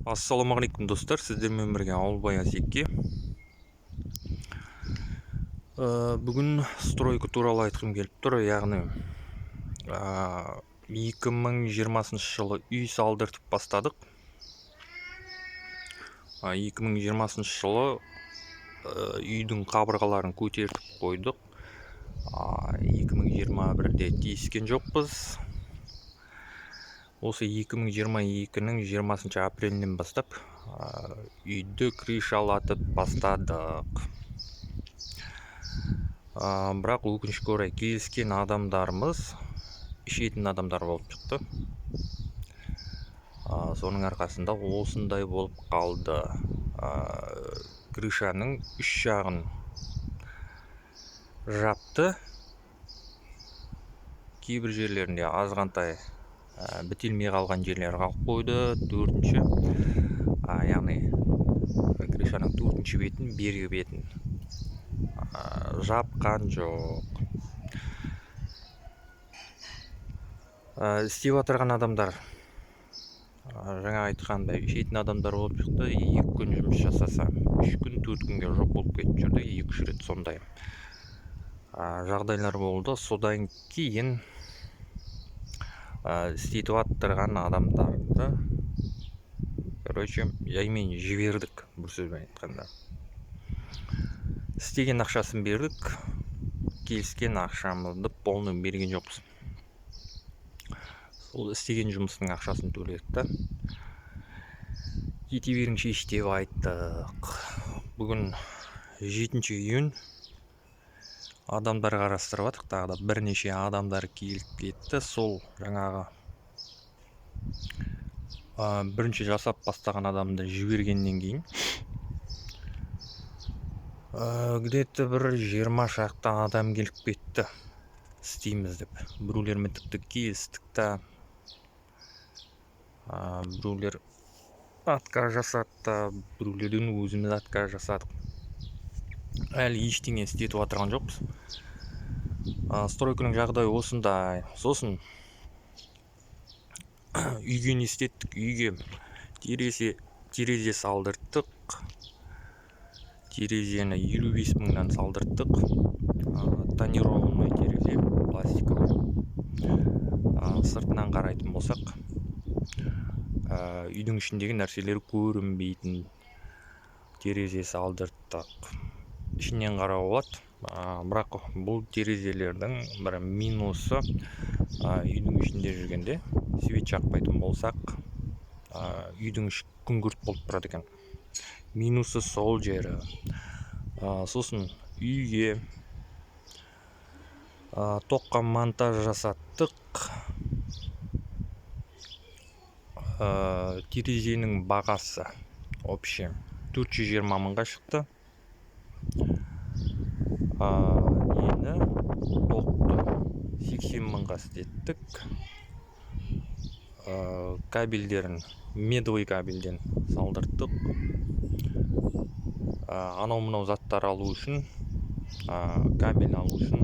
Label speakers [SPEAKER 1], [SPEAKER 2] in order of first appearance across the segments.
[SPEAKER 1] Ассалаумағалейкум достар, сіздермен бірге Ауылбай Асеке. Бүгін стройка туралы айтқым келіп тұр. Яғни 2020 жылы үй салдыртып бастадық. 2020 жылы үйдің қабырғаларын көтертіп қойдық. 2021-де тиіскен жоқпыз. Осы 2022-нің 20 апрелінен бастап үйді крышалатып бастадық. Бірақ өкінішке орай келіскен адамдарымыз ішетін адамдар болып шықты. Соның арқасында осындай болып қалды. Крышаның үш жағын жапты. Кейбір жерлерінде азғантай бітелмей қалған жерлер қалып қойды. Төртінші, яғни крышаның төртінші бетін, бергі бетін жапқан жоқ. Істеп отырған адамдар жаңа айтқандай ішетін адамдар болып шықты. 2 күн жұмыс жасаса 3 күн 4 күнге жоқ болып кетіп жүрді. 2-3 рет сондай жағдайлар болды. Содан кейін істетіп отырған адамдарды жаймен жібердік, бір сөзбен айтқанда. Істеген ақшасын бердік, келіскен ақшамызды полный берген жоқпыз. Сол істеген жұмыстың ақшасын төледік та. Кете беріңші деп айттық. Бүгін 7 июнь. Адамдар қарастырып жатық, тағы да бірнеше адамдар келіп кетті. Сол жаңағы бірінші жасап бастаған адамды жібергеннен кейін где-то бір 20 шақты адам келіп кетті істейміз деп. Біреулермен тіпті келістік та, біреулер отказ жасады, біреулерден өзіміз отказ жасадық. Әлі ештеңе істетіп отырған жоқпыз. Стройканың жағдайы осындай. Сосын үйге не істеттік? Үйге терезе салдырттық. Терезені 55 мыңнан салдырттық. Тонированный терезе, пластиковый. Сыртынан қарайтын болсақ, үйдің ішіндегі нәрселер көрінбейтін терезе салдырттық. Ішінен қарауға болады. Бірақ бұл терезелердің бір минусы, үйдің ішінде жүргенде свет жақпайтын болсақ, үйдің іші күңгірт болып тұрады екен. Минусы сол жері. Сосын үйге тоққа монтаж жасаттық. Терезенің бағасы общем 420 мыңға шықты. Тоқты 80 мыңға істеттік. Кабельдерін медовый кабельден салдырттық. Анау-мынау заттар алу үшін, кабель алу үшін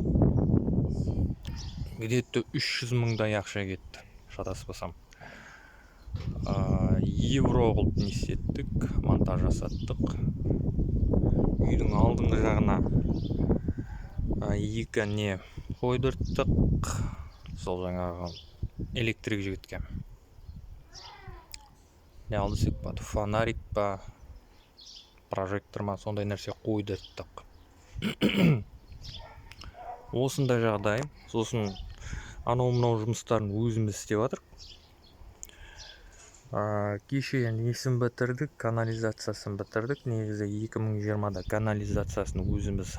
[SPEAKER 1] где-то 300 мыңдай ақша кетті, шатаспасам. Евро қылып не істеттік, монтаж жасаттық. Үйдің алдыңғы жағына 2 не қойдырттық. Сол жаңағы электрик жігітке. Не алдысек па, фонарик па, прожектор ма, сондай нәрсе қойдырттық. Осындай жағдай. Сосын анау-мынау жұмыстарын өзіміз істеп жатырық. Кеше несін бітірдік, канализациясын бітірдік. Негізі 2020-да канализациясын өзіміз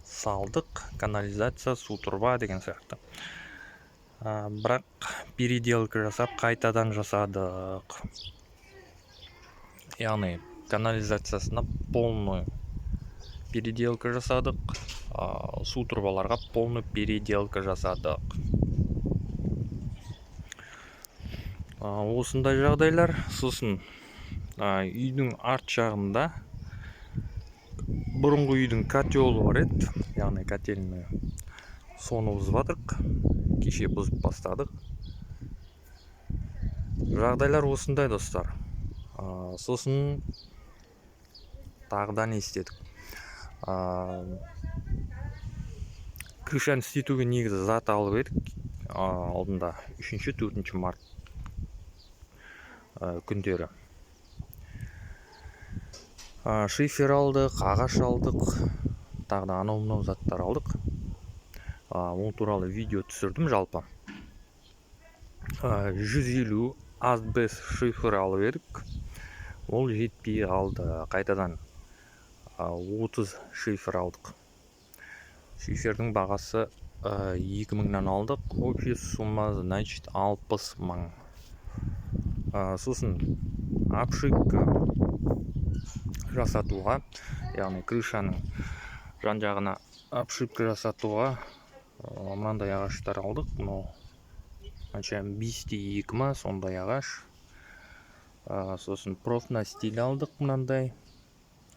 [SPEAKER 1] салдық. Канализация, су тұрба деген сияқты. Бірақ переделка жасап, қайтадан жасадық. Яғни канализациясына полный переделка жасадық. Су тұрбаларға полный переделка жасадық. Осындай жағдайлар. Сосын үйдің арт жағында бұрынғы үйдің котелі бар еді. Яғни котельный. Соны бұзып жатырық. Кеше бұзып бастадық. Жағдайлар осындай достар. Сосын тағы да не істедік. Крышаны істетуге негізі зат алып едік алдында 3-4 март күндері. Шифер алдық, ағаш алдық, тағы да анау заттар алдық. Ол туралы видео түсірдім жалпы. 150 асбест шифер алып едік. Ол жетпей алды. Қайтадан 30 шифер алдық. Шифердің бағасы 2000-нан алдық. Общий сумма, значит, 60 мың. Сосын обшивка жасатуға, яғни крышаның жан жағына обшивка жасатуға мынандай ағаштар алдық. Қанша 5-2 ма сондай ағаш. Сосын профнастиль алдық мынандай.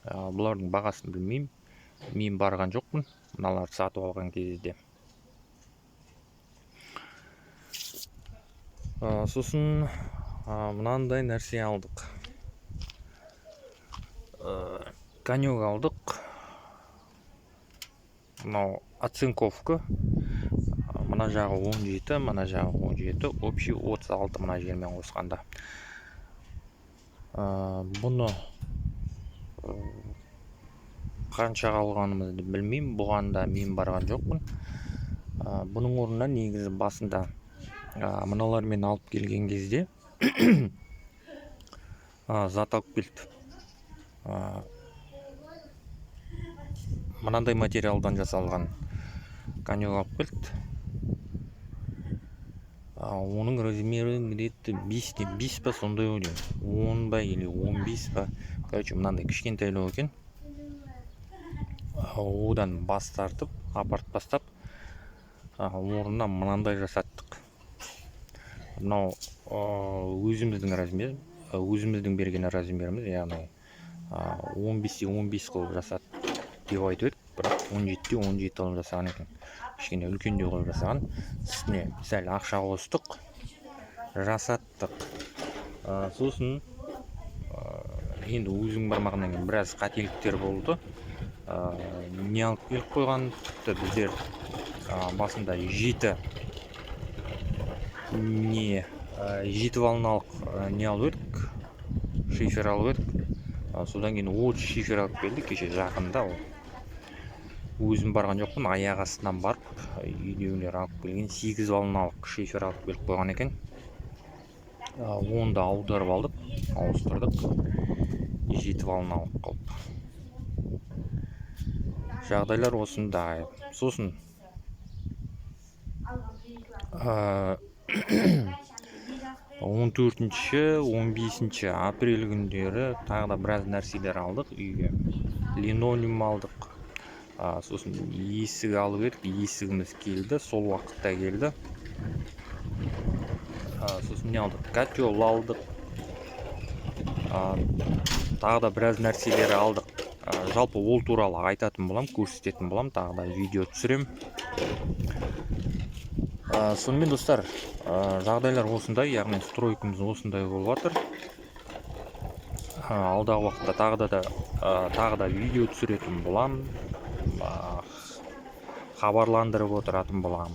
[SPEAKER 1] Бұлардың бағасын білмеймін. Мен барған жоқпын. Мыналарды сатып алған кезде. Сосын мынандай нәрсе алдық. Конек алдық. Мынау оцинковка. Мына жағы 17, мына жағы 17. Общий 36 мына жермен қосқанда. Бұны қаншаға алғанымызды білмеймін. Бұған да мен барған жоқпын. Бұның орнына негізі басында мыналармен алып келген кезде зат алып келді. Мынандай материалдан жасалған конек алып келді. Оның размері где-то 5 па сондай ойлаймын. 10 ба или 15 ба. Короче, мынандай кішкентайлау екен. Одан бас тартып, апарт бастап, орнына мынандай жасаттық. Мынау өзіміздің размер, өзіміздің берген размеріміз, яғни 15-15 қылып жасаттық деп айтып едік, бірақ 17-17 қылып жасаған екен. Кішкене үлкендеу қылып жасаған. Үстіне сәл ақша қостық, жасаттық. Сосын енді өзің бармағынан кейін біраз қателіктер болды. Не алып келіп қойған, біздер басында 7 волналық не алып едік, шифер алып едік. Содан кейін 30 шифер алып келдік, кеше жақында. Өзім барған жоқпын, аяқ астынан барып, үйдегілер алып келген 8 волналық шифер алып келіп қойған екен. Оны да аударып алдық, ауыстырдық 7 волналық қылып. Жағдайлар осындай. Сосын 14-15 апрель күндері тағы да біраз нәрселер алдық үйге. Линолеум алдық. Сосын есік алып едік, есігіміз келді, сол уақытта келді. Сосын не алдық? Котел алдық. Тағы да біраз нәрселер алдық. Жалпы ол туралы айтатын болам, көрсететін болам, тағы да видео түсірем. Сонымен достар, жағдайлар осындай, яғни стройкамыз осындай болып жатыр. Алдағы уақытта тағы да видео түсіретін болам, хабарландырып отыратын болам.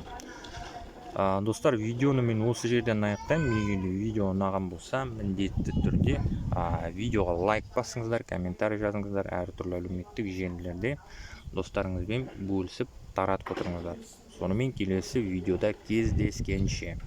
[SPEAKER 1] Достар, видеоны мен осы жерден аяқтаймын. Егер видео ұнаған болса, міндетті түрде видеоға лайк басыңыздар, комментарий жазыңыздар, әртүрлі әлеуметтік желілерде достарыңызбен бөлісіп таратып отырыңыздар. Сонымен келесі видеода кездескенше.